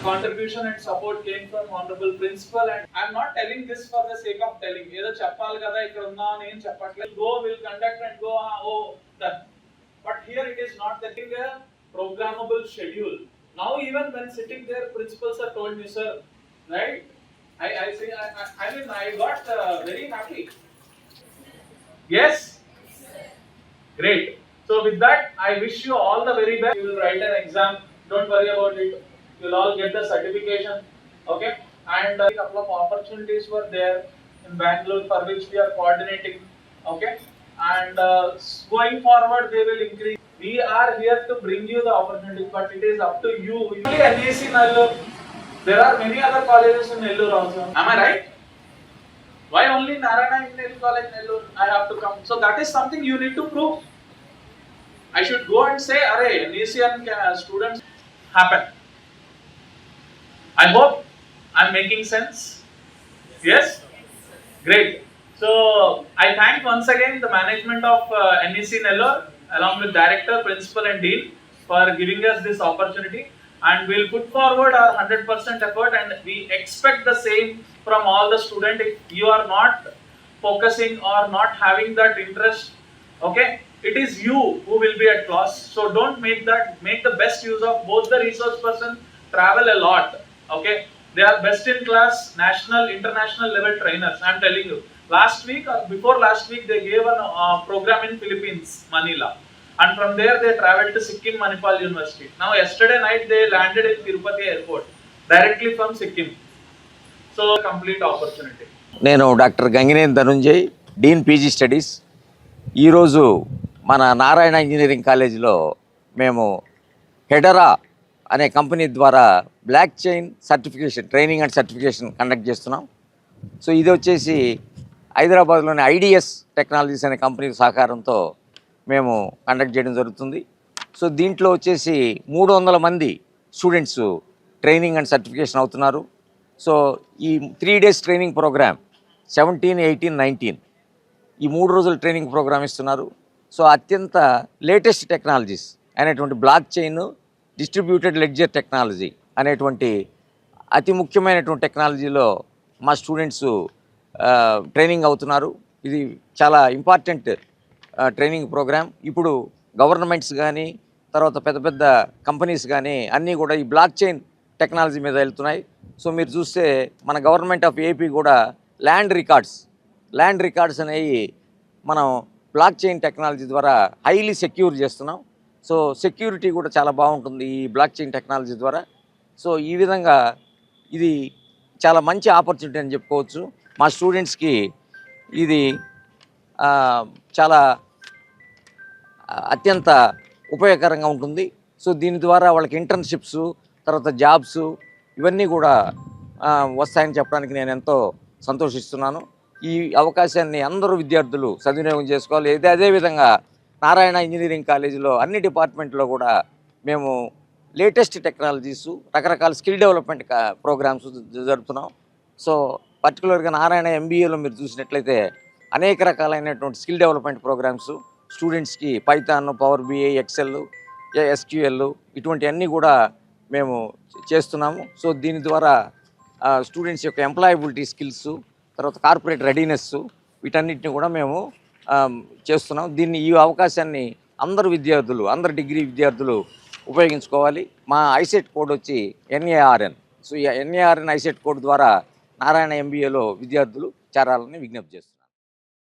Contribution and support came from honorable principal, and I'm not telling this for the sake of telling. ఏదో చెప్పాలి కదా ఇక్కడ ఉన్నా నేను చెప్పట్లేదు. Go will conduct and go oh done. But here it is not that a programmable schedule. Now even when sitting there, principals have told me, sir, right? I say I mean I got very happy. Yes. Great. So with that, I wish you all the very best. You will write an exam. Don't worry about it. You'll all get the certification. Okay. And a couple of opportunities were there in Bangalore for which we are coordinating. Okay. And going forward, they will increase. We are here to bring you the opportunity, but it is up to you. Only NAC Nellore. There are many other colleges in Nellore also. Am I right? Why only Narayana Engineering College Nellore I have to come? So that is something you need to prove. I should go and say, array, NECN students happen. I hope I'm making sense. Yes? Great. So I thank once again the management of NEC Nellore along with director, principal and dean for giving us this opportunity, and we'll put forward our 100% effort, and we expect the same from all the students. If you are not focusing or not having that interest, okay, it is you who will be at loss. So don't make the best use of both the resource person, travel a lot, okay. They are best in class, national, international level trainers. I am telling you. Last week or before last week, they gave a program in Philippines, Manila. And from there they traveled to Sikkim Manipal University. Now yesterday night they landed in Tirupati airport directly from Sikkim. So complete opportunity. నేను doctor Gangineni Dhanunjay, dean PG studies. ఈరోజు మన Narayana engineering కాలేజీలో మేము హెడరా అనే company ద్వారా block chain certification training and certification conduct చేస్తున్నాం. So ఇది వచ్చేసి హైదరాబాద్లోని ఐడిఎస్ టెక్నాలజీస్ అనే కంపెనీ సహకారంతో మేము కండక్ట్ చేయడం జరుగుతుంది. సో దీంట్లో వచ్చేసి 300 మంది స్టూడెంట్స్ ట్రైనింగ్ అండ్ సర్టిఫికేషన్ అవుతున్నారు. సో ఈ 3 days ట్రైనింగ్ ప్రోగ్రామ్ 17, 18, 19 ఈ 3 రోజుల ట్రైనింగ్ ప్రోగ్రామ్ ఇస్తున్నారు. సో అత్యంత లేటెస్ట్ టెక్నాలజీస్ అనేటువంటి block chain, distributed ledger technology అనేటువంటి అతి ముఖ్యమైనటువంటి టెక్నాలజీలో మా స్టూడెంట్స్ ట్రైనింగ్ అవుతున్నారు. ఇది చాలా ఇంపార్టెంట్ ట్రైనింగ్ ప్రోగ్రామ్. ఇప్పుడు గవర్నమెంట్స్ కానీ తర్వాత పెద్ద పెద్ద కంపెనీస్ కానీ అన్నీ కూడా ఈ బ్లాక్ చైన్ టెక్నాలజీ మీద వెళ్తున్నాయి. సో మీరు చూస్తే మన గవర్నమెంట్ ఆఫ్ ఏపీ కూడా ల్యాండ్ రికార్డ్స్ అనేవి మనం బ్లాక్ చైన్ టెక్నాలజీ ద్వారా హైలీ సెక్యూర్ చేస్తున్నాం. సో సెక్యూరిటీ కూడా చాలా బాగుంటుంది ఈ బ్లాక్ చైన్ టెక్నాలజీ ద్వారా. సో ఈ విధంగా ఇది చాలా మంచి ఆపర్చునిటీ అని చెప్పుకోవచ్చు. మా స్టూడెంట్స్కి ఇది చాలా అత్యంత ఉపయోగకరంగా ఉంటుంది. సో దీని ద్వారా వాళ్ళకి ఇంటర్న్షిప్స్, తర్వాత జాబ్స్ ఇవన్నీ కూడా వస్తాయని చెప్పడానికి నేను ఎంతో సంతోషిస్తున్నాను. ఈ అవకాశాన్ని అందరూ విద్యార్థులు సద్వినియోగం చేసుకోవాలి. అదేవిధంగా నారాయణ ఇంజనీరింగ్ కాలేజీలో అన్ని డిపార్ట్మెంట్లో కూడా మేము లేటెస్ట్ టెక్నాలజీస్, రకరకాల స్కిల్ డెవలప్మెంట్ ప్రోగ్రామ్స్ జరుపుతున్నాం. సో పర్టికులర్గా నారాయణ ఎంబీఏలో మీరు చూసినట్లయితే అనేక రకాలైనటువంటి స్కిల్ డెవలప్మెంట్ ప్రోగ్రామ్స్ స్టూడెంట్స్కి Python, power BI, Excel, SQL ఇటువంటి అన్నీ కూడా మేము చేస్తున్నాము. సో దీని ద్వారా స్టూడెంట్స్ యొక్క ఎంప్లాయబిలిటీ స్కిల్స్, తర్వాత కార్పొరేట్ రెడీనెస్ వీటన్నిటిని కూడా మేము చేస్తున్నాం. ఈ అవకాశాన్ని అందరు డిగ్రీ విద్యార్థులు ఉపయోగించుకోవాలి. మా ఐసెట్ కోడ్ వచ్చి NARN. సో ఈ NARN ఐసెట్ కోడ్ ద్వారా నారాయణ ఎంబీఏలో విద్యార్థులు చేరాలని విజ్ఞప్తి చేస్తున్నాం.